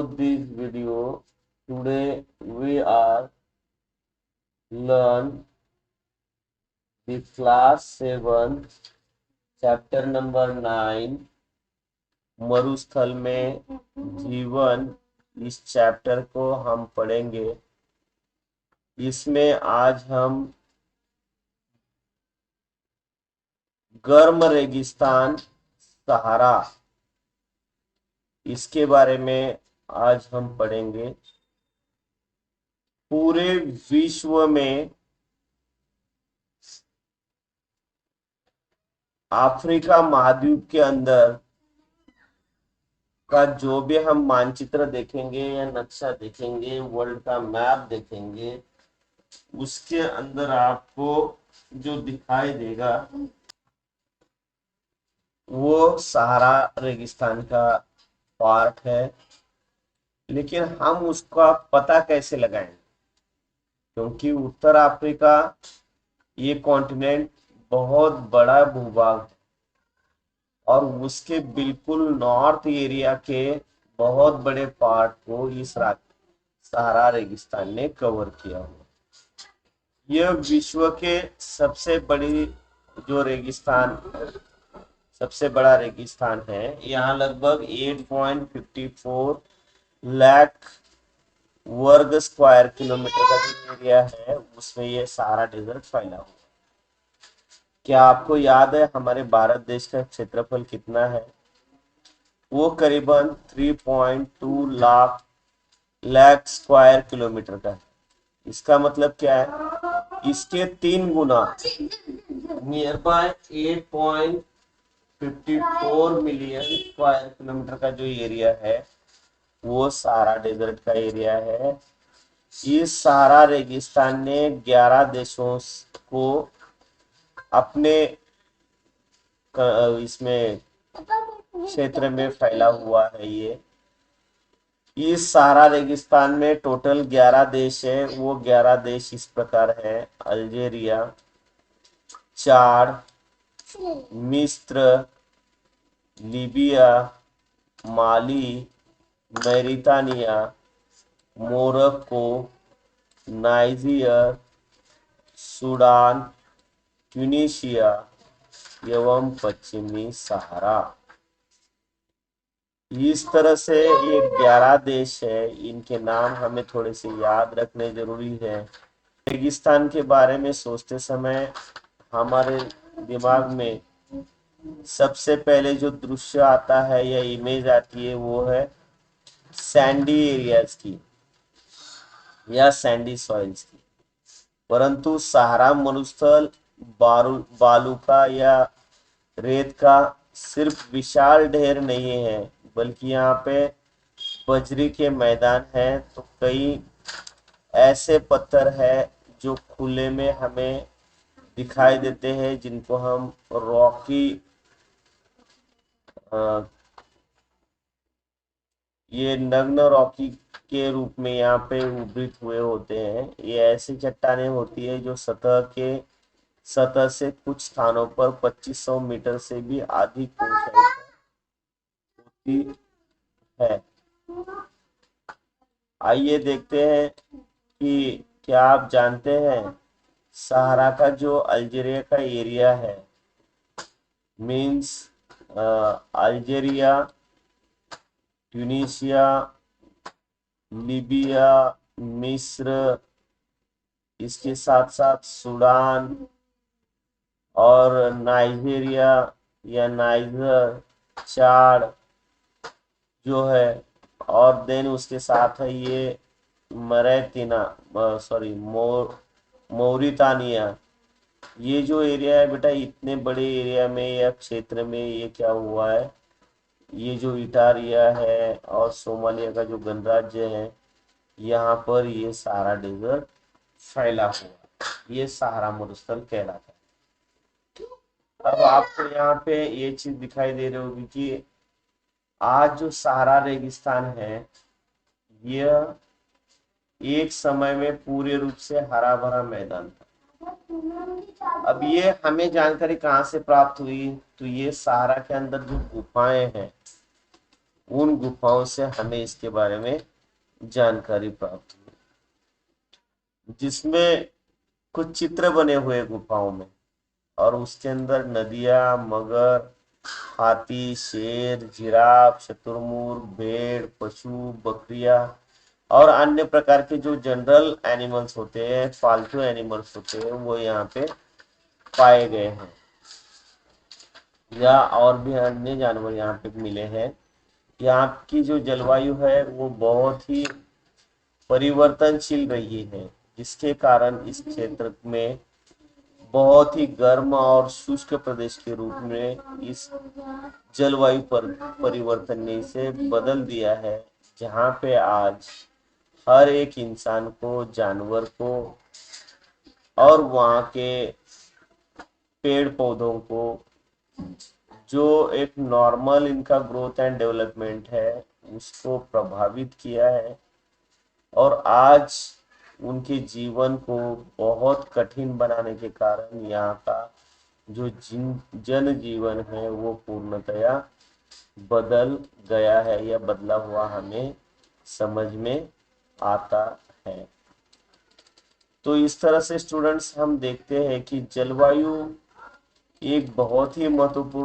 this video. Today we are learn the class 7 chapter number 9 मरुस्थल में जीवन। इस चैप्टर को हम पढ़ेंगे। इसमें आज हम गर्म रेगिस्तान सहारा इसके बारे में आज हम पढ़ेंगे। पूरे विश्व में अफ्रीका महाद्वीप के अंदर का जो भी हम मानचित्र देखेंगे या नक्शा देखेंगे, वर्ल्ड का मैप देखेंगे, उसके अंदर आपको जो दिखाई देगा वो सहारा रेगिस्तान का पार्ट है। लेकिन हम उसका पता कैसे लगाएं? क्योंकि उत्तर अफ्रीका ये कॉन्टिनेंट बहुत बड़ा भूभाग है और उसके बिल्कुल नॉर्थ एरिया के बहुत बड़े पार्ट को इस सहारा रेगिस्तान ने कवर किया हुआ। यह विश्व के सबसे बड़ा रेगिस्तान है। यहाँ लगभग 8.54 लाख वर्ग स्क्वायर किलोमीटर का जो एरिया है उसमें ये सहारा डेजर्ट फैला हुआ। क्या आपको याद है हमारे भारत देश का क्षेत्रफल कितना है? वो करीबन 3.2 लाख स्क्वायर किलोमीटर का है। इसका मतलब क्या है? इसके 3 गुना nearby 8.54 million square kilometre का जो एरिया है वो सहारा डेजर्ट का एरिया है। इस सहारा रेगिस्तान ने 11 देशों को अपने इसमें क्षेत्र में फैला हुआ है। ये इस सहारा रेगिस्तान में टोटल 11 देश है। वो 11 देश इस प्रकार है: अल्जीरिया, चाड, मिस्र, लीबिया, माली, मैरितानिया, मोरक्को, नाइजीरिया, सूडान, ट्यूनीशिया एवं पश्चिमी सहारा। इस तरह से ये 11 देश है। इनके नाम हमें थोड़े से याद रखने जरूरी है। रेगिस्तान के बारे में सोचते समय हमारे दिमाग में सबसे पहले जो दृश्य आता है या इमेज आती है वो है सैंडी एरियाज की या सैंडी सॉइल्स की। परंतु सहारा मरुस्थल बालू का या रेत का सिर्फ विशाल ढेर नहीं है, बल्कि यहाँ पे बजरी के मैदान हैं। तो कई ऐसे पत्थर है जो खुले में हमें दिखाई देते हैं, जिनको हम रॉकी ये नग्न रॉकी के रूप में यहाँ पे उभृत हुए होते हैं। ये ऐसी चट्टानें होती है जो सतह से कुछ स्थानों पर 2500 मीटर से भी अधिक ऊंचाई होती है। आइए देखते हैं कि क्या आप जानते हैं सहारा का जो अल्जीरिया का एरिया है, मीन्स अल्जीरिया, ट्यूनीशिया, लीबिया, मिस्र, इसके साथ साथ सूडान और नाइजीरिया या नाइजर, चाड जो है, और देन उसके साथ है ये मौरितानिया। ये जो एरिया है बेटा, इतने बड़े एरिया में या क्षेत्र में ये क्या हुआ है, ये जो इटारिया है और सोमालिया का जो गणराज्य है, यहाँ पर ये सहारा डेजर्ट फैला हुआ, ये सहारा मरुस्थल कहलाता है। अब आपको यहाँ पे ये चीज दिखाई दे रही होगी कि आज जो सहारा रेगिस्तान है यह एक समय में पूरे रूप से हरा भरा मैदान था। अब ये हमें जानकारी कहाँ से प्राप्त हुई? तो ये सहारा के अंदर जो गुफाएं हैं उन गुफाओं से हमें इसके बारे में जानकारी प्राप्त हुई, जिसमें कुछ चित्र बने हुए गुफाओं में, और उसके अंदर नदियां, मगर, हाथी, शेर, जिराफ, शुतुरमुर्ग, भेड़, पशु, बकरियां और अन्य प्रकार के जो जनरल एनिमल्स होते हैं, पालतू एनिमल्स होते हैं, वो यहाँ पे पाए गए हैं, या और भी अन्य जानवर यहाँ पे मिले हैं। यहाँ की जो जलवायु है वो बहुत ही परिवर्तनशील रही है, जिसके कारण इस क्षेत्र में बहुत ही गर्म और शुष्क प्रदेश के रूप में इस जलवायु पर परिवर्तन ने इसे बदल दिया है, जहाँ पे आज हर एक इंसान को, जानवर को और वहाँ के पेड़ पौधों को, जो एक नॉर्मल इनका ग्रोथ एंड डेवलपमेंट है, उसको प्रभावित किया है, और आज उनके जीवन को बहुत कठिन बनाने के कारण यहाँ का जो जन जीवन है वो पूर्णतया बदल गया है, या बदला हुआ हमें समझ में आता है। तो इस तरह से स्टूडेंट्स हम देखते हैं कि जलवायु एक बहुत ही महत्वपूर्ण